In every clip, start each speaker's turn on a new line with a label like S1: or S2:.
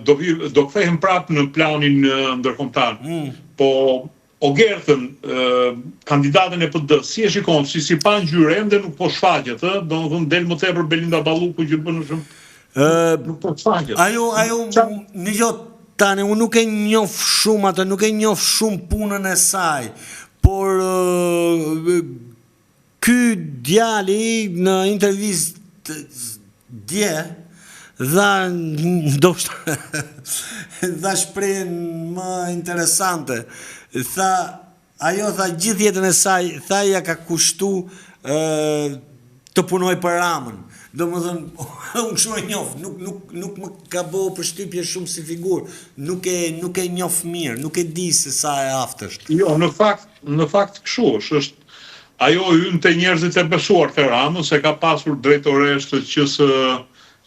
S1: do kthehen prapë në planin ndërkombëtar. Po Ogertën, kandidatën e PD, si e shikon, si pa ngjyrë ende nuk po shfaqet, domethënë del më tepër Belinda Balluku që bën shumë nuk po shfaqet.
S2: Ajo një gjë tani, unë nuk e njoh shumë atë, nuk e njoh shumë punën e saj, por ky djali në intervistë dje dha shprehjen më interesante. Ajo tha gjithë jetën e saj, tha ja ka kushtu të punoj për Ramën. Domethënë, unë shumë e njoh, nuk më ka bëu përshtypje shumë si figurë, nuk e njoh mirë, nuk e di se sa e aftësh.
S1: Jo, në fakt kështu është. Ajo hyn te njerëzit e besuar të Ramës, se ka pasur drejtoresh të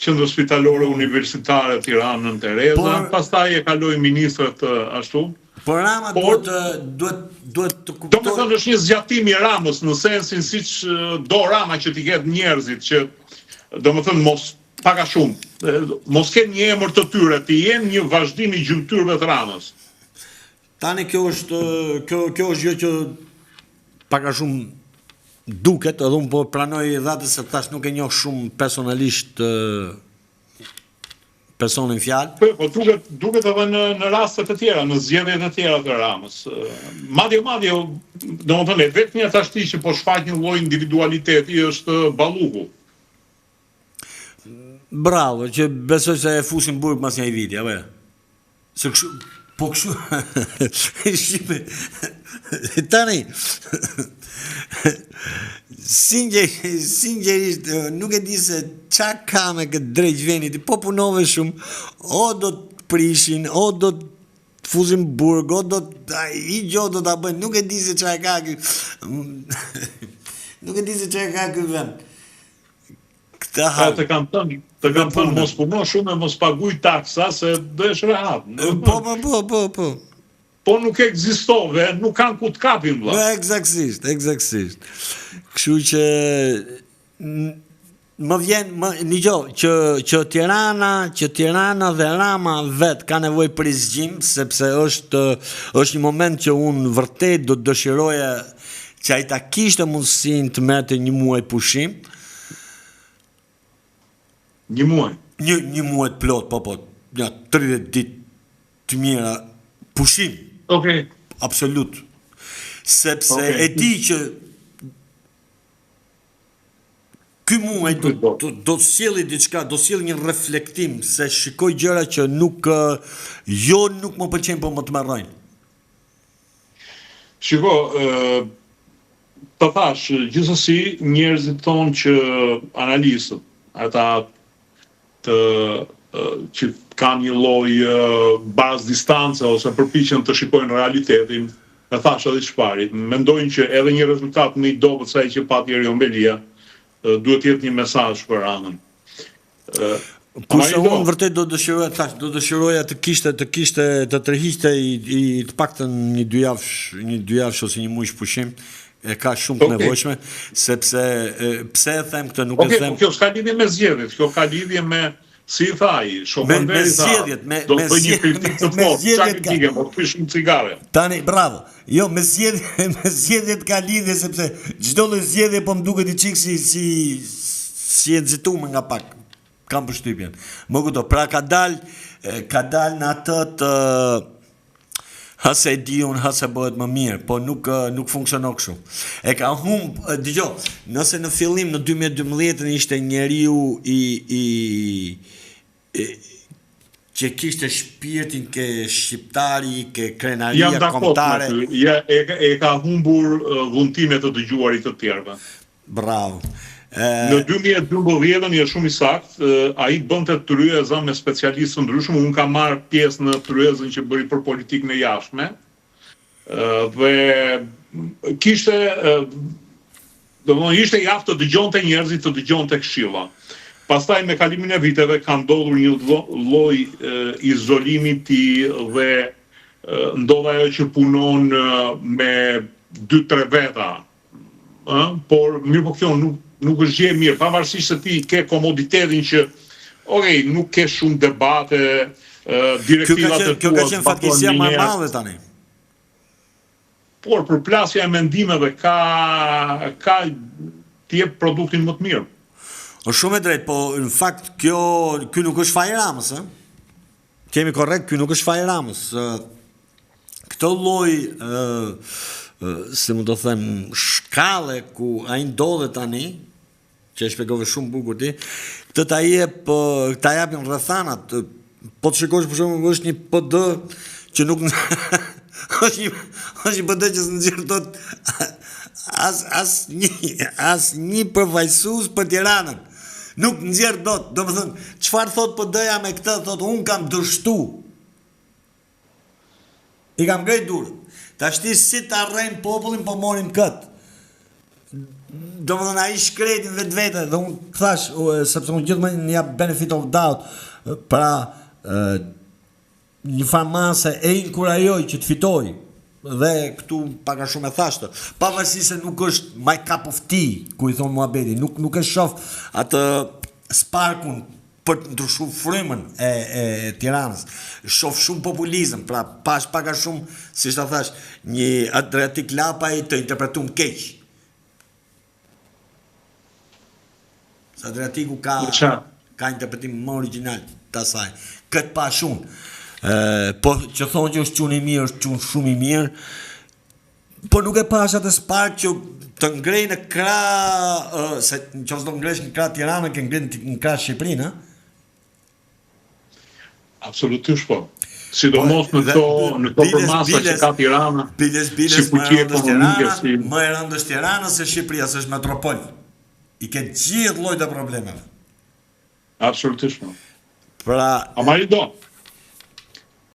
S1: qendrës spitalore universitare Tiranën Tereza, pastaj e kaloi ministrat ashtu.
S2: Por Rama duhet të kuptoj.
S1: Domethënë është një zgjatim i Ramës në sensin siç do Rama që t'i ketë njerëzit që domethënë mos pak a shumë, mos kenë një emër të tyre, të jenë një vazhdim i gjymtyrëve të Ramës.
S2: Tani kjo është gjë që pak a shumë duket, edhe unë po pranoj dhatës se tash nuk e njoh shumë personalisht personin fjalë.
S1: Po duket edhe në raste të tjera, në zgjedhjet e tjera të Ramës. Madje, domethënë vetmja tashti që po shfaq një lloj individualiteti është Balluku.
S2: Bravo, që besoj se e fusin burg mas një viti, apo? Se kështu, po kështu. Shqipe. Tani. Sinqerisht, nuk e di se qa ka me këtë drejt venit, po punove shumë, o do të prishin, o do të fuzin burg, o do të i gjo do të bëjnë, nuk e di se qa e ka nuk e di se qa e ka këtë vend.
S1: Të kam thënë mos puno shumë e mos paguj taksa se do esh rehat.
S2: Po.
S1: Po nuk ekzistove, nuk kanë ku të kapin vëlla.
S2: Eksaktësisht. Kështu që më vjen një gjë që Tirana dhe Rama vet ka nevojë për zgjim, sepse është një moment që unë vërtet do të dëshiroja që ai ta kishte mundësinë të merrte një muaj pushim.
S1: Një muaj?
S2: Një muaj të plot, po, 30 ditë të mira pushim.
S1: Okej.
S2: Absolut. Sepse e di që ky muaj do të sjellë diçka, do sjellë një reflektim, se shikoj gjëra që nuk më pëlqejnë, po më të marrojnë.
S1: Shiko, të thash, gjithsesi njerëzit thonë që analistët, ata që kanë një lloj bazë distance ose përpiqen të shikojnë realitetin, e thash edhe çfarë, mendojnë që edhe një rezultat më i dobët se ai që pati Erion Belia duhet të jetë një mesazh për Ramën.
S2: Kurse unë vërtet do dëshiroja të kishte të tërhiqte i të paktën një dy javësh ose një muaj pushim. E ka shumë të nevojshme, sepse pse e them këtë, nuk e them.
S1: Kjo s'ka lidhje me zgjedhjet, kjo ka lidhje me, si i thaj, Shokonderi tha, do të bëj një kritik të fortë, çka kritike, po të pishim cigare.
S2: Tani, bravo. Jo, me zgjedhjet ka lidhje, sepse çdo lloj zgjedhje po më duket i çik si e nxituar nga pak. Kam përshtypjen. Më kupto, pra ka dal në atë të hase e di unë, hase bëhet më mirë, po nuk funksionon kështu. E ka humbë, dëgjoj, nëse në fillim në 2012 ishte njeriu që kishte shpirtin ke shqiptari, ke krenaria kombëtare.
S1: E ka humbur dhuntimet të dëgjuarit të tjerëve.
S2: Bravo.
S1: Në 2012 është shumë i saktë, ai bënte tryeza me specialistë të ndryshëm, unë kam marrë pjesë në tryezën që bëri për politikën e jashtme, dhe kishte, ishte i aftë të dëgjonte njerëzit, të dëgjonte këshilla. Pastaj me kalimin e viteve ka ndodhur një lloj izolimi i tij dhe ndodha ajo që punon me 2-3 veta. Por mirë po kjo nuk është gjë e mirë, pavarësisht se ti ke komoditetin që, nuk ke shumë debate, direktivat e
S2: Kjo ka qenë fatkeqësia më e madhe tani.
S1: Por përplasja e mendimeve ka të jep produktin më të mirë.
S2: Është shumë e drejtë, po në fakt ky nuk është faji Ramës, ë? Kemi korrekt, ky nuk është faji Ramës. Këto lloj si mund të them shkalle ku ai ndodhet tani, që e shpjegove shumë bukur ti, këtë ta japin rrethanat. Po të shikosh për shembull është një PD që nuk është një PD që s'nxjerr dot as një përfaqësues për Tiranën. Nuk nxjerr dot. Domethënë, çfarë thot PD-ja me këtë? Thot un kam dështu. I kam grejt durët. Tashti si të arrejnë popullin, po morin këtë. Do më dhëna i shkretin vetë, dhe unë thash, sepse unë gjithë më një benefit of doubt, pra një farmase e inkurajoj që të fitoj, dhe këtu paka shumë e thashtë, pavarësi se nuk është my cup of tea, ku i thonë muhabeti, nuk e shoh atë sparkun për të ndryshu frymën e Tiranës. Shoh shumë populizëm, pra pash paka shumë, si ta thash, një Adriatik Lapaj të interpretuar keq. Adriatiku ka interpretim më original të asaj. Këtë pa shumë. Po që thonë që është qunë i mirë, është qunë shumë i mirë, po nuk e pash atë spark që të ngrej në krah, se që ose do ngresh në krah Tiranën, ke ngrej në krah Shqipërinë, ha?
S1: Absolutisht po. Sidomos në këto përmasa që ka Tirana, si fuqi ekonomike,
S2: më e rëndë është Tirana se Shqipëria, se është metropol. I ke gjithë lloj të problemeve.
S1: Absolutisht po.
S2: Pra,
S1: Ama i do.